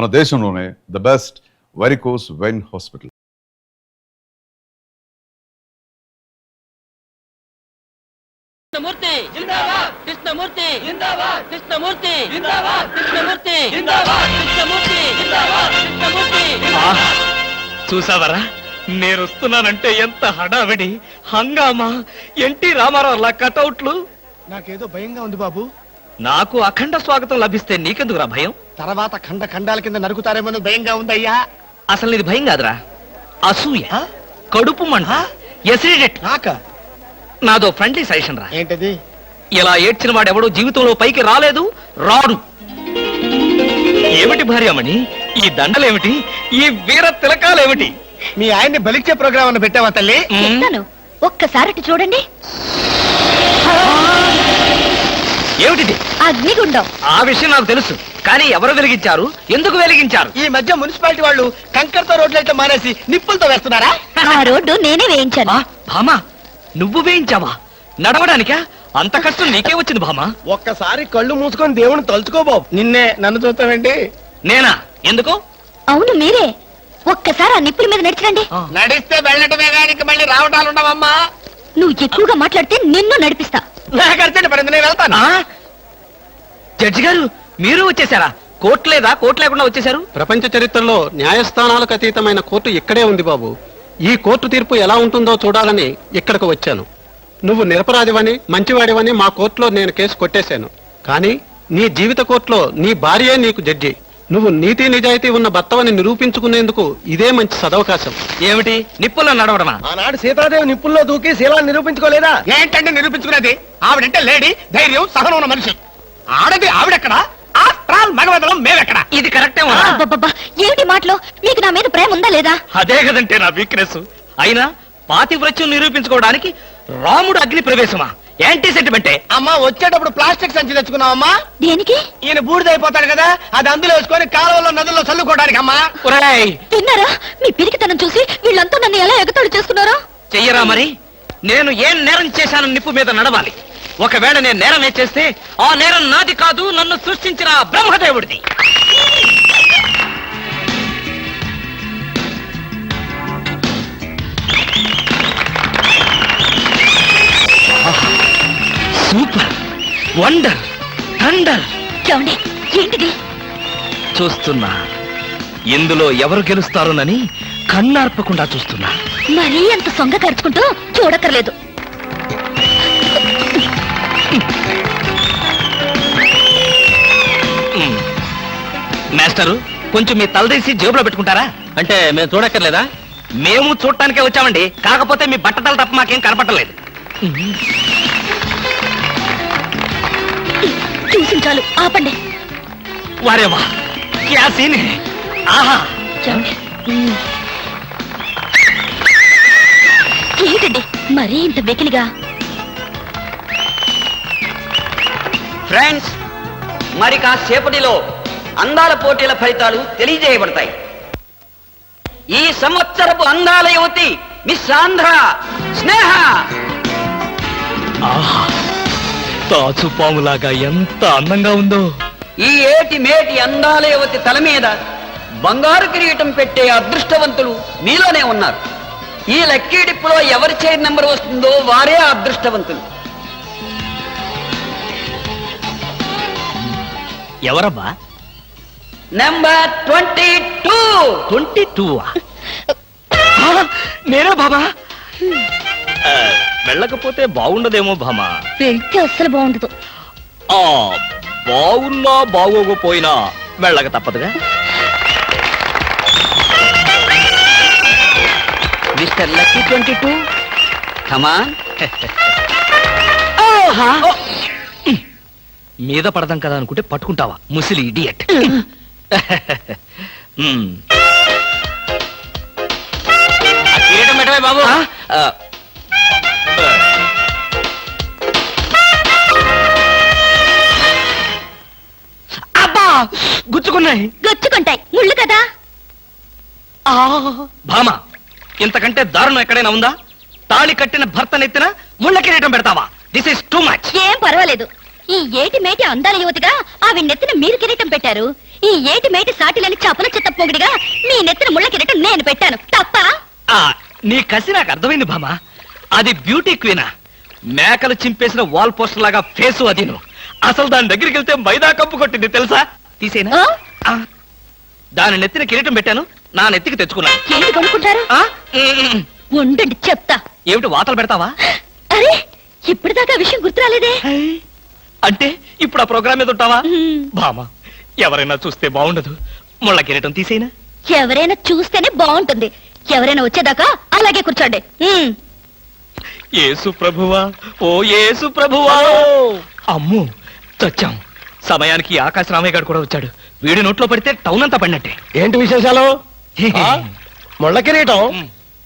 మన దేశంలోనే the best varicose vein hospital. Krishnamurthy జిందాబాద్, కృష్ణమూర్తి జిందాబాద్, కృష్ణమూర్తి జిందాబాద్, కృష్ణమూర్తి జిందాబాద్, కృష్ణమూర్తి జిందాబాద్, కృష్ణమూర్తి. చూసావరా, నేను వస్తున్నానంటే ఎంత హడావిడి హంగామా. ఎన్టీ రామారావు కటౌట్లు. నాకేదో భయంగా ఉంది బాబు. నాకు అఖండ స్వాగతం లభిస్తే నీకెందుకురా భయం? తర్వాత ఖండ ఖండాల కింద నరుకుతారేమో భయంగా ఉందయ్యా. అసలు ఇది భయం కాదురా, అసూయ, కడుపు మంట, ఎసిడిటీ. నాదో ఫ్రెండ్లీ సజెషన్ రా. ఏంటది? ఇలా ఏడ్చిన వాడెవడో జీవితంలో పైకి రాలేదు, రాడు. ఏమిటి భార్యమణి ఈ దండలేమిటి, ఈ వీర తిలకాలేమిటి? మీ ఆయన్ని బలిచ్చే ప్రోగ్రామ్ అని పెట్టావా తల్లి? ఒక్కసారి చూడండి. ఏమిటిది? అగ్నిగుండం. ఆ విషయం నాకు తెలుసు, కానీ ఎవరు వెలిగించారు, ఎందుకు వెలిగించారు? ఈ మధ్య మున్సిపాలిటీ వాళ్ళు కంకర్తో రోడ్లైతే మానేసి నిప్పులతో వేస్తున్నారా? ఆ రోడ్డు నేనే వేయించాను. భామా, నువ్వు వేయించావా? నడవడానికా? అంత కష్టం నీకే వచ్చింది భామా? ఒక్కసారి కళ్ళు మూసుకొని దేవుని తలుచుకో బాబు. నిన్నే నన్ను చూస్తావేంటి? నేనా? ఎందుకు? అవును మీరే. ఒక్కసారి ఆ నిప్పుల మీద నడిచిరండి. నడిస్తే వెళ్ళటమే గానికి మళ్ళీ రావటాలు ఉండవమ్మా. నువ్వు ఎక్కువగా మాట్లాడితే నిన్ను నడిపిస్తా. నాకు అర్జెంట్ పడింది, నేను వెళ్తాను. జడ్జి గారు, మీరు వచ్చేసారా? కోర్టు లేదా? కోర్టు లేకుండా వచ్చేసారు? ప్రపంచ చరిత్రలో న్యాయస్థానాలకు అతీతమైన కోర్టు ఇక్కడే ఉంది బాబు. ఈ కోర్టు తీర్పు ఎలా ఉంటుందో చూడాలని ఇక్కడికి వచ్చాను. నువ్వు నిరపరాధివని, మంచివాడివని మా కోర్టులో నేను కేసు కొట్టేశాను. కానీ నీ జీవిత కోర్టులో నీ భార్యే నీకు జడ్జి. నువ్వు నీతి నిజాయితీ ఉన్న భర్తవని నిరూపించుకునేందుకు ఇదే మంచి సదవకాశం. ఏమిటి, నిప్పుల్లో నడవడమా? ఆనాడు సీతాదేవి నిప్పుల్లో దూకి శీలాన్ని నిరూపించుకోలేదా? ఏంటంటే నిరూపించుకునేది? ఆవిడంటే లేడీ, ధైర్యం, సహనం ఉన్న మనిషి. ఆడది ఆవిడెక్కడా? మగవదలం మేమెక్కడా? ఇది కరెక్టే. అబ్బబ్బబ్బా, ఏమిటి మాటలు? మీకు నా మీద ప్రేమ ఉందా లేదా? అదే కదంటే నా వీక్నెస్. అయినా పాతివ్రత్యం నిరూపించుకోవడానికి రాముడు అగ్ని ప్రవేశమా? యాంటీ సెంటిమెంటే. అమ్మా, వచ్చేటప్పుడు ప్లాస్టిక్ సంచి తెచ్చుకున్నావమ్మా. దేనికి? ఈయన బూడిదైపోతాడు కదా, అది అందులో వేసుకొని కాలువలో నదుల్లో చల్లుకోవడానికి. అమ్మా తిన్నారా? మీ పిరికితనం చూసి వీళ్ళంతా నన్ను ఎలా ఎగతాళి చేస్తున్నారో. చెయ్యరా మరి? నేను ఏం నేరం చేశాను నిప్పు మీద నడవాలి. ఒకవేళ నేను నేరమే చేస్తే ఆ నేరం నాది కాదు, నన్ను సృష్టించిన బ్రహ్మదేవుడిది. Super, wonder, thunder. చూడండి, ఏంటిది? చూస్తున్నా. ఇందులో ఎవరు గెలుస్తారోనని కన్నార్పకుండా చూస్తున్నా. మరీ అంత సొంగ ఖర్చుకుంటూ చూడక్కర్లేదు. మాస్టరు, కొంచెం మీ తలదీసి జేబులో పెట్టుకుంటారా? అంటే మేము చూడక్కర్లేదా? మేము చూడటానికే వచ్చామండి. కాకపోతే మీ బట్టతలు తప్ప మాకేం కనపట్టలేదు. చూసించాలు, ఆపండి. వారేవా, క్యా సీన్ హై. ఆహా, ఏంటండి మరీ ఇంత వెకిలిగా? ఫ్రెండ్స్, మరి కాసేపటిలో అందాల పోటీల ఫలితాలు తెలియజేయబడతాయి. ఈ సంవత్సరపు అందాల యువతి మిస్ ఆంధ్ర స్నేహ. ఆహా, తాచుపాములాగా ఎంత అందంగా ఉందో. ఈ ఏటి మేటి అందాల యువతి తల మీద బంగారు కిరీటం పెట్టే అదృష్టవంతులు మీలోనే ఉన్నారు. ఈ లక్కీ డిప్పులో ఎవరి చైర్ నెంబర్ వస్తుందో వారే అదృష్టవంతులు. ఎవరబ్బా? నెంబర్ 22. 22. నేనే బాబా. వెళ్ళకపోతే బాగుండదేమో భామా. వెళ్తే అస్సలు బాగుండదు. బాగున్నా బాగోకపోయినా వెళ్ళక తప్పదుగా. మిస్టర్ లక్కీ 22, కమాన్. మీద పడదాం కదా అనుకుంటే పట్టుకుంటావా, ముసిలి ఇడియట్. కిరీటం పెట్టవే బాబు. అబ్బా, గుచ్చుకున్నాయి. గొచ్చుకుంటాయి, ముళ్ళు కదా. భామ, ఇంతకంటే దారుణం ఎక్కడైనా ఉందా? తాళి కట్టిన భర్త నెత్తిన ముళ్ళ కిరీటం పెడతావా? This is too much. ఏం పర్వాలేదు. ఈ ఏటి మేటి అందాల యువతిగా ఆవి నెత్తిన మీరు కిరీటం పెట్టారు. ఈ ఏటి మేటి సాటిలని చపల చెత్త పొగిడిగా మీ నెత్తిన ముళ్ళ కిరీటం నేను పెట్టాను తప్ప ఆ, నీ కసి నాకు అర్థమైంది భామా. అది బ్యూటీ క్వీనా? మేకలు చింపేసిన వాల్ పోస్టర్ లాగా ఫేసు అది. నువ్వు అసలు దాని దగ్గరికి వెళ్తే మైదా కప్పు కొట్టింది తెలుసా? తీసేనా? ఆ? ఆ, దాని నెత్తిన కిరీటం పెట్టాను, నా నెత్తికి తెచ్చుకున్నా. ఏంటి కొనుక్కుంటారు ఆ? ఉమ్. ఉండండి చెప్తా. ఏమిటి వాతలు పెడతావా? అరే ఇప్పటిదాకా ఆ విషయం గుర్తురాలేదే అంటే ఇప్పుడు ఆ ప్రోగ్రామ్ మీద ఉంటావా? ఉమ్. భామా, ఎవరైనా చూస్తే బాగుండదు. ముళ్ళ కిరీటం తీసేనా? ఎవరైనా చూస్తేనే బాగుంటుంది. ఎవరైనా వచ్చేదాకా అలాగే కూర్చోండి యేసు ప్రభువా, ఓ యేసు ప్రభువా. అమ్ము, చచ్చాం. సమయానికి ఆకాశ రామయ్య గారు కూడా వచ్చాడు. వీడి నోట్లో పడితే టౌన్ అంతా పడినట్టే. ఏంటి విశేషాలు? ఆ? ముళ్ళ కిరీటం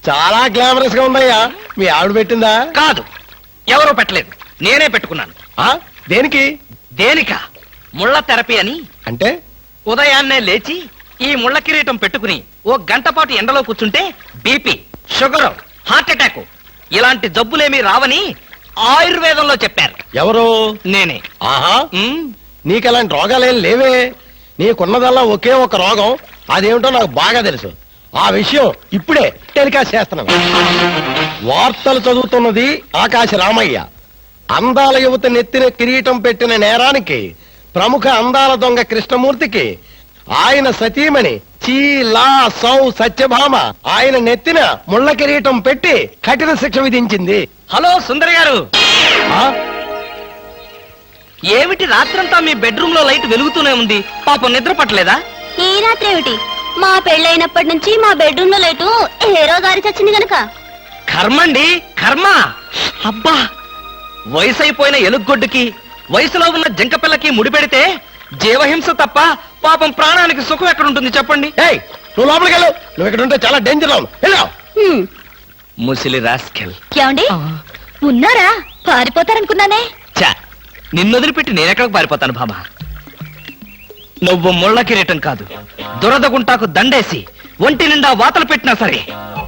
చాలా గ్లామరస్ గా ఉందయ్యా. మీ ఆవిడ పెట్టిందా? కాదు, ఎవరో పెట్టలేదు, నేనే పెట్టుకున్నాను. ఆ? దేనికి? దేనిక? ముళ్ళ థెరపీ అని. అంటే ఉదయాన్నే లేచి ఈ ముళ్ళ కిరీటం పెట్టుకుని ఓ గంట పాటు ఎండలో కూర్చుంటే బీపీ, షుగర్, హార్ట్ అటాక్ ఇలాంటి జబ్బులేమీ రావని ఆయుర్వేదంలో చెప్పారు. ఎవరు? నేనే. ఆహా, ఉమ్, నీకలాంటి రోగాలేం లేవే. నీకున్నదల్లా ఒకే ఒక రోగం. అదేమిటో నాకు బాగా తెలుసు. ఆ విషయం ఇప్పుడే టెలికాస్ట్ చేస్తున్నాను. వార్తలు చదువుతున్నది ఆకాశ రామయ్య. అందాల యువత నెత్తిన కిరీటం పెట్టిన నేరానికి ప్రముఖ అందాల దొంగ కృష్ణమూర్తికి ఆయన సతీమణి చీలా సౌ సత్యభామ ఆయన నెత్తిన ముళ్ళ కిరీటం పెట్టి కఠిన శిక్ష విధించింది. హలో సుందరి గారు, ఆ? ఏమిటి రాత్రంతా మీ బెడ్రూమ్ లో లైట్ వెలుగుతూనే ఉంది? పాపం నిద్ర పట్టలేదా? ఈ రాత్రి ఏమిటి? మా పెళ్ళైనప్పటి నుంచి మా బెడ్రూమ్ లో లేటు ఏరో గారి చచ్చింది గనక కర్మండి, కర్మ. అబ్బా, వయసు అయిపోయిన ఎలుగొడ్డుకి వయసులో ఉన్న జింక పిల్లకి ముడిపెడితే జీవహింస తప్ప పాపం ప్రాణానికి సుఖం ఎక్కడుంటుంది చెప్పండి? ఏయ్, నువ్వు లోపలికి వెళ్ళు. నువ్వు ఇక్కడ ఉంటే చాలా డేంజర్ అవును. వెళ్ళు. ముసిలి రాస్కెల్. ఏమండి ఉన్నారా? పారిపోతారనుకున్నానే. చా, నిన్ను వదిలిపెట్టి నేనెక్కడికి పారిపోతాను భామా? నువ్వు ముళ్ళ కిరీటం కాదు, దురద గుంటాకు దండేసి ఒంటి నిండా వాతలు పెట్టినా సరే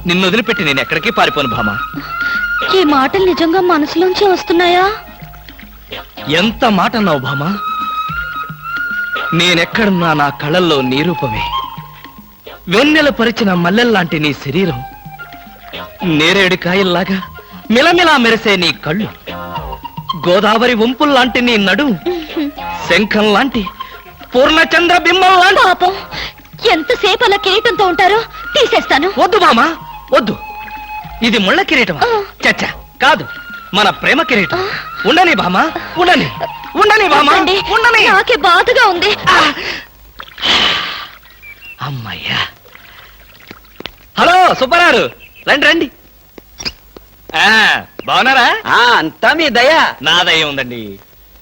నిన్ను వదిలిపెట్టి నేను ఎక్కడికి పారిపోను భామా. ఈ మాటలు నిజంగా మనసులోంచి వస్తున్నాయా? ఎంత మాట అన్నావు భామా. నేనెక్కడున్నా నా కళ్ళల్లో నీ రూపమే. వెన్నెల పరిచిన మల్లెల్లాంటి నీ శరీరం, నేరేడు కాయల్లాగా మిలమిలా మెరిసే నీ కళ్ళు, గోదావరి వంపుల్లాంటి నీ నడు, శంఖం లాంటి పూర్ణచంద్ర బింబం లాంటి. పాపం ఎంతసేపు అలా కిరీటంతో ఉంటారో తీసేస్తాను. వద్దు మామా, వద్దు. ఇది ముళ్ళ కిరీటం చచ్చా కాదు, మన ప్రేమ కిరీటం. ఉండని భామా, ఉండని, ఉండని భామా, వద్దండి, ఉండని. నాకే బాధగా ఉంది. అమ్మయ్యా. హలో సుబ్బారావు, రండి రండి. బాగున్నారా? అంతా మీ దయ. నా దయ ఉందండి.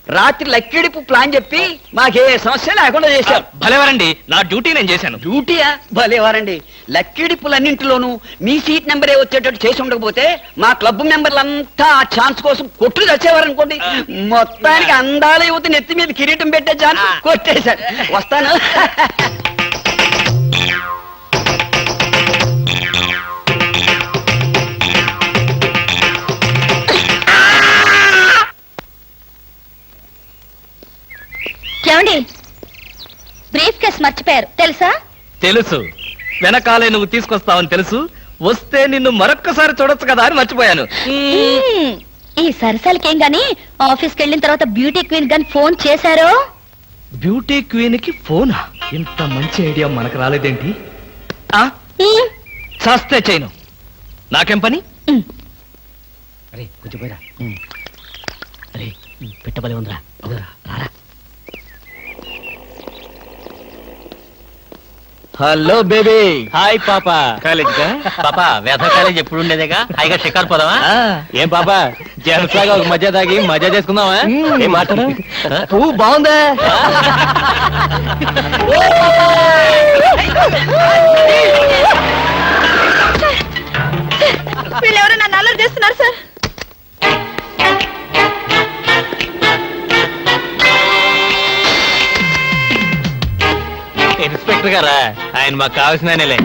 రాత్రి లక్కిడిపు ప్లాన్ చెప్పి మాకే సమస్య లేకుండా చేశారు. భలేవారండి, నా డ్యూటీ నేను చేశాను. డ్యూటీయా? భలేవారండి. లక్కిడిపులన్నింటిలోనూ మీ సీట్ నెంబరే వచ్చేటట్టు చేసి ఉండకపోతే మా క్లబ్ మెంబర్లంతా ఆ ఛాన్స్ కోసం కొట్లు తెచ్చేవారనుకోండి. మొత్తానికి అందాల యువత నెత్తి మీద కిరీటం పెట్టే ఛాన్స్ కొట్టేశారు. వస్తాను. ఏమండి బ్రీఫ్ కేస్ మర్చిపోయారు తెలుసా? తెలుసు, వెనకాలే నువ్వు తీసుకొస్తావని తెలుసు. వస్తే నిన్ను మరొక్కసారి చూడొచ్చు కదా అని మర్చిపోయాను. ఈ సరసాలకేం గాని ఆఫీస్కి వెళ్ళిన తర్వాత బ్యూటీ క్వీన్ గాని ఫోన్ చేశారో? బ్యూటీ క్వీన్ కి ఫోనా? ఇంత మంచి ఐడియా మనకు రాలేదేంటి? చస్తే చేయను, నాకేం పని? అరే కొంచెం పోయిరా. అరే పెట్టబలే ఉందిరా. రారా. Hello baby. హాయ్ పాపా. కాలేజ్ పాపా, వేద కాలేజ్ ఎప్పుడు ఉండేదేగా. హాయిగా షికారు పోదామా? ఏం పాపా, జెంట్స్ లాగా ఒక మధ్య తాగి మజా చేసుకుందామా? ఏం మాట్లాడు? పువ్వు బాగుందా? వీళ్ళెవరో నన్ను అల్లరి చేస్తున్నారు సార్. ఇన్స్పెక్టర్ గారా? ఆయన మాకు కావాల్సిన ఆయనలే.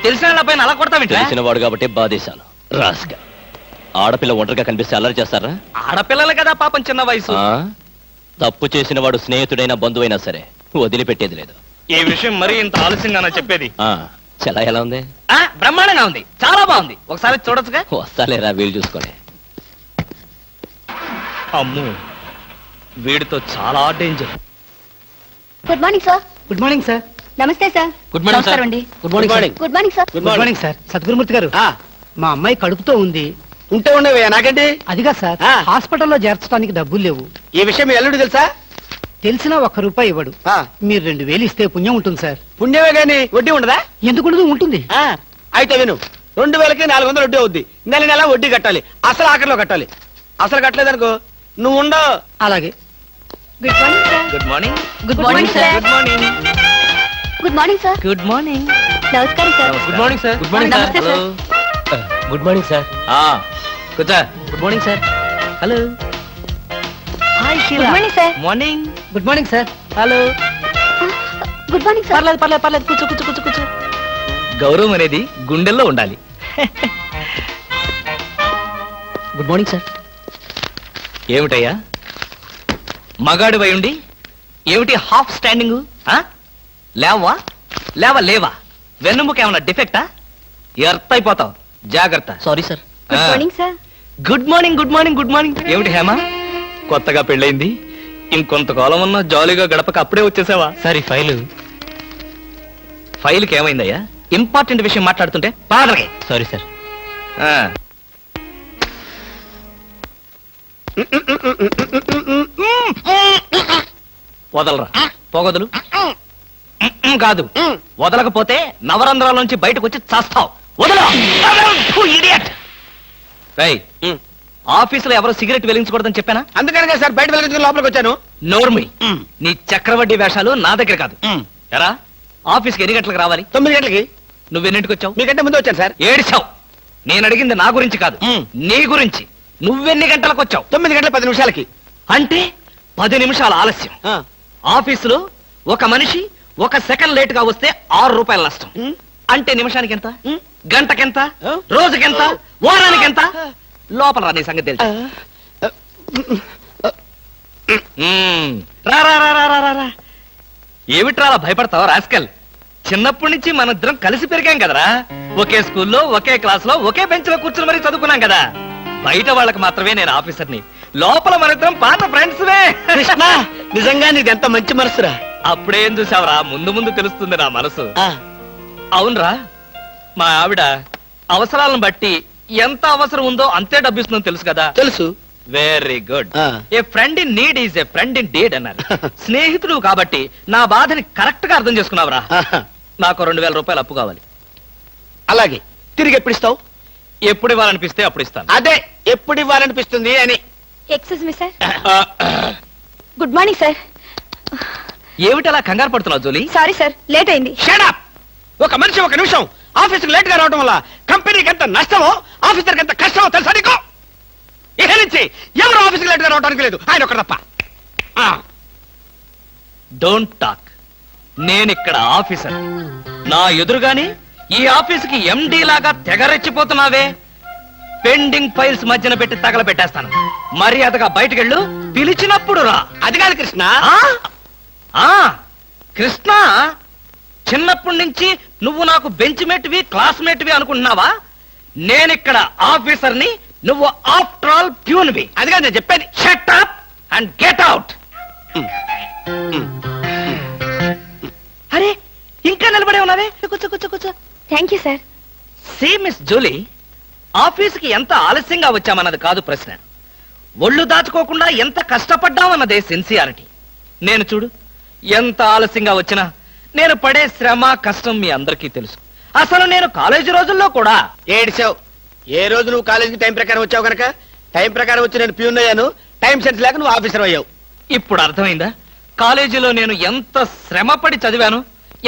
తెలిసిన పైన అలా కొడతావింటే తెలిసినవాడు కాబట్టి బాధేశాను రాస్క. ఆడపిల్ల ఒంటరిగా కనిపిస్తే అల్లరి చేస్తారా? ఆడపిల్లలు కదా పాపం చిన్న వయసు. ఆ? తప్పు చేసిన వాడు స్నేహితుడైనా బంధువైనా సరే వదిలిపెట్టేది లేదు. ఈ విషయం మరీ ఇంత ఆలస్యంగా చెప్పేది. ఆ చలా ఎలా ఉంది? బ్రహ్మాండంగా ఉంది, చాలా బాగుంది. ఒకసారి చూడొచ్చుగా. వస్తాలేరా వీలు చూసుకొని. అమ్ము, వీడితో చాలా danger. Good morning sir. Good morning sir. నమస్తే సార్. Good morning sir. నమస్కారం అండి. Good morning sir. Good morning sir. Good morning sir. Sadgurumurthy గారు, ఆ, మా అమ్మాయి కడుపుతో ఉంది. ఉంటే ఉండవే నాకండి. అదిగా సార్, ఆ. హాస్పిటల్లో చేర్చడానికి డబ్బులు లేవు. ఈ విషయం మీ అల్లుడు తెలుసా? తెలిసినా ₹1 ఇవ్వడు. ఆ, మీరు 2000 ఇస్తే పుణ్యం ఉంటుంది సార్. పుణ్యమే గాని వడ్డీ ఉండదా? ఎందుకు ఉండదు? ఉంటుంది. ఆ, అయితే విను, 2000కి 400 వడ్డీ అవుద్ది. నెల నెల వడ్డీ కట్టాలి, అసలు ఆఖరిలో కట్టాలి. అసలు కట్టలేదనుకో నువ్వు ఉండవు. అలాగే. Good morning sir. Good morning. Good morning sir. Good morning. Good morning sir. Good morning. నమస్కారం sir. Good morning sir. Good morning నమస్తే సార్. Good morning sir. కూర్చో. Good morning sir. Hello. Hi good morning sir. Morning. Good morning sir. Hello. Good morning sir. పర్లేదు పర్లేదు పర్లేదు, కూర్చో కూర్చో కూర్చో కూర్చో. గౌరవం అనేది గుండెల్లో ఉండాలి. Good morning sir. ఏమిటయ్యా మగాడు ఉండి ఏమిటి హాఫ్ స్టాండింగ్? లేవా లేవా? వెన్నుముక ఏమన్నా డిఫెక్టా? ఎర్త్ అయిపోతావు, జాగ్రత్త. Sorry sir. Good morning sir. Good morning. Good morning. Good morning. ఏమిటి హేమ, కొత్తగా పెళ్ళైంది, ఇంకొంతకాలం ఉన్నా జాలీగా గడపక అప్పుడే వచ్చేసావా? సార్, ఈ ఫైల్కి ఏమైందయ్యా? ఇంపార్టెంట్ విషయం మాట్లాడుతుంటే పాదరకే. Sorry sir. వదలరా, పోగొదలు. కాదు, వదలకపోతే నవరంధ్రాల నుంచి బయటకు వచ్చి చస్తావు. వదలు. ఇడియట్. ఆఫీసులో ఎవరో సిగరెట్ వెలిగించకూడదని చెప్పానా? అందుకనే సార్ బయట వెళ్ళి లోపలికి వచ్చాను. నోర్మి, నీ చక్రవడ్డీ వేషాలు నా దగ్గర కాదు. ఎరా, ఆఫీస్కి ఎన్ని గంటలకు రావాలి? 9 గంటలకి. నువ్వెన్నింటికి వచ్చావు? మీకంటే ముందు వచ్చాను సార్. ఏడిచావు. నేను అడిగింది నా గురించి కాదు, నీ గురించి. నువ్వెన్ని గంటలకు వచ్చావు? 9 గంటల 10 నిమిషాలకి. అంటే 10 నిమిషాల ఆలస్యం. ఆ, ఆఫీసులో ఒక మనిషి 1 సెకండ్ లేట్ గా వస్తే ₹6 నష్టం. అంటే నిమిషానికి ఎంత? గంటకెంత? రోజుకెంత? వారానికి ఎంత? లోపల రా, నీ సంగతి తెలుసు. రా రా రా రా రా రా. ఏమిట్రా అలా భయపడతావు రాస్కల్? చిన్నప్పటి నుంచి మనిద్దరం కలిసి పెరిగాం కదరా. ఒకే స్కూల్లో, ఒకే క్లాస్ లో, ఒకే బెంచ్ లో కూర్చుని మరీ చదువుకున్నాం కదా. బయట వాళ్ళకి మాత్రమే నేను ఆఫీసర్ని, లోపల మనిద్దరం పాత ఫ్రెండ్స్. కృష్ణ, నిజంగా నీది ఎంత మంచి మనసురా. అప్పుడేం చూసావరా, ముందు ముందు తెలుస్తుంది నా మనసు. ఆ, అవునరా, మా ఆవిడ అవసరాలను బట్టి ఎంత అవసరం ఉందో అంతే డబ్బిస్తుందని తెలుసు కదా. తెలుసు. Very good. ఆ. A friend in need is a friend in deed అన్నారు. స్నేహితుడు కాబట్టి నా బాధని కరెక్ట్ గా అర్థం చేసుకున్నావురా. ఆహా. నాకు ₹2000 అప్పు కావాలి. అలాగే. తిరిగి ఎప్పుడు ఇస్తావు? ఎప్పుడు ఇవ్వాలనిపిస్తే అప్పుడు ఇస్తాను. అదే, ఎప్పుడు ఇవ్వాలనిపిస్తుంది అని. Excuse me sir. Good morning sir. ఏమిటి అలా కంగారు పడుతున్నావు జోలీ? సారీ సార్, లేట్ అయింది. Shut up! ఒక మనిషి 1 నిమిషం ఆఫీసుకు లేట్ గా రావడం వల్ల కంపెనీకి ఎంత నష్టమో, ఆఫీసర్కి ఎంత కష్టమో తెలుసా నీకు? ఇక నుంచి ఎవరు ఆఫీసుకు లేట్ గా రావడానికి లేదు, ఆయన ఒకరు తప్ప. Don't talk. నేనిక్కడ ఆఫీసర్. నా ఎదురుగాని ఈ ఆఫీసుకి ఎండి లాగా తెగరెచ్చిపోతున్నావే. పెండింగ్ ఫైల్స్ మధ్యన పెట్టి తగలబెట్టేస్తాను. మర్యాదగా బయటకెళ్ళు, పిలిచినప్పుడు రా. అది కాదు కృష్ణ. కృష్ణ, చిన్నప్పటి నుంచి నువ్వు నాకు బెంచ్ మేట్వి, క్లాస్మేట్వి అనుకుంటున్నావా? నేనిక్కడ ఆఫీసర్ని, నువ్వు ఆఫ్టర్ ఆల్ ప్యూన్వి. అది కాదు నేను చెప్పేది. Shut up and get out. అరే, ఇంకా నిలబడే ఉన్నావే? కూర్చో కూర్చో కూర్చో. Thank you sir. See miss Julie, ఆఫీసుకి ఎంత ఆలస్యంగా వచ్చామన్నది కాదు ప్రశ్న. ఒళ్ళు దాచుకోకుండా ఎంత కష్టపడ్డామన్నదే సిన్సియారిటీ. నేను చూడు, ఎంత ఆలస్యంగా వచ్చినా నేను పడే శ్రమ, కష్టం మీ అందరికీ తెలుసు. అసలు నేను కాలేజీ రోజుల్లో కూడా ఏడిచావు. ఏ రోజు నువ్వు కాలేజీకి టైం ప్రకారం వచ్చావు కనుక టైం ప్రకారం వచ్చి నేను ప్యూన్ అయ్యాను. టైం సెన్స్ లేక నువ్వు ఆఫీసర్ అయ్యావు. ఇప్పుడు అర్థమైందా కాలేజీలో నేను ఎంత శ్రమపడి చదివాను,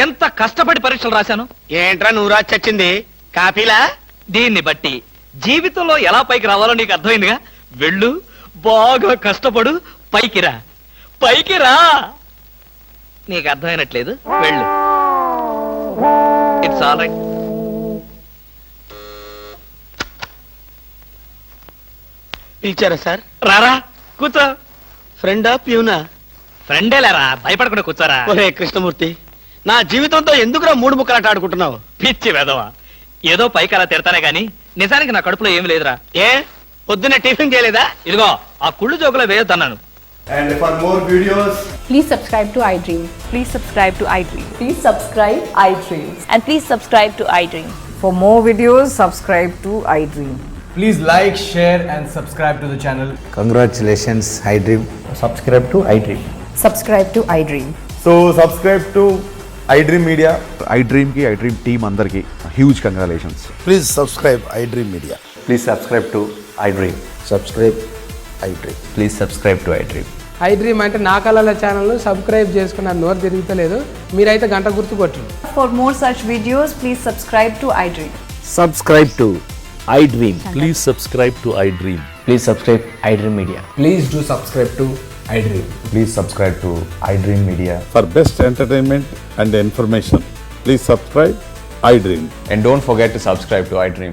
ఎంత కష్టపడి పరీక్షలు రాశాను? ఏంట్రా నువ్వు రాసి చచ్చింది? కాపీలా? దీన్ని బట్టి జీవితంలో ఎలా పైకి రావాలో నీకు అర్థమైందిగా. వెళ్ళు, బాగా కష్టపడు, పైకి రా. పైకి రా. నీకు అర్థమైనట్లేదు, వెళ్ళు. It's all right. పిలిచారా సార్? రారా కూర్చో. ఫ్రెండా ప్యూనా? ఫ్రెండేలేరా, భయపడకుండా కూర్చోరా. ఒరే కృష్ణమూర్తి, నా జీవితంతో ఎందుకురా మూడు ముక్కలాట ఆడుకుంటున్నావు? పిచ్చి వెదవా, ఏదో పైకి అలా తిడతానే గాని నిజానికి నా కడుపులో ఏం లేదురా. ఏ పొద్దున్న టిఫిన్ చేయలేదా? ఇదిగో ఆ కుళ్ళు జోకులో వేయొద్దన్నాను. And for more videos, Please subscribe to iDream. Please subscribe to iDream. Please subscribe iDream. And please subscribe to iDream. For more videos, subscribe to iDream. please like, share, and subscribe to the channel. Congratulations, iDream. Subscribe to iDream. Subscribe to iDream. So, subscribe to iDream Media. iDream ki, iDream team andarki huge congratulations. Please subscribe iDream Media. Please subscribe to I dream. Subscribe iDream. Please subscribe to I dream. iDream అంటే నా కళల channel subscribe చేసుకున్న నోరు తిరుగుతలేదు. మీరైతే గంట గుర్తు కొట్టండి. For more such videos, please subscribe to iDream. Subscribe to iDream. Please subscribe to I dream. Please subscribe I dream media. Please do subscribe to iDream. Please subscribe to iDream Media. For best entertainment and information, please subscribe iDream. And don't forget to subscribe to iDream.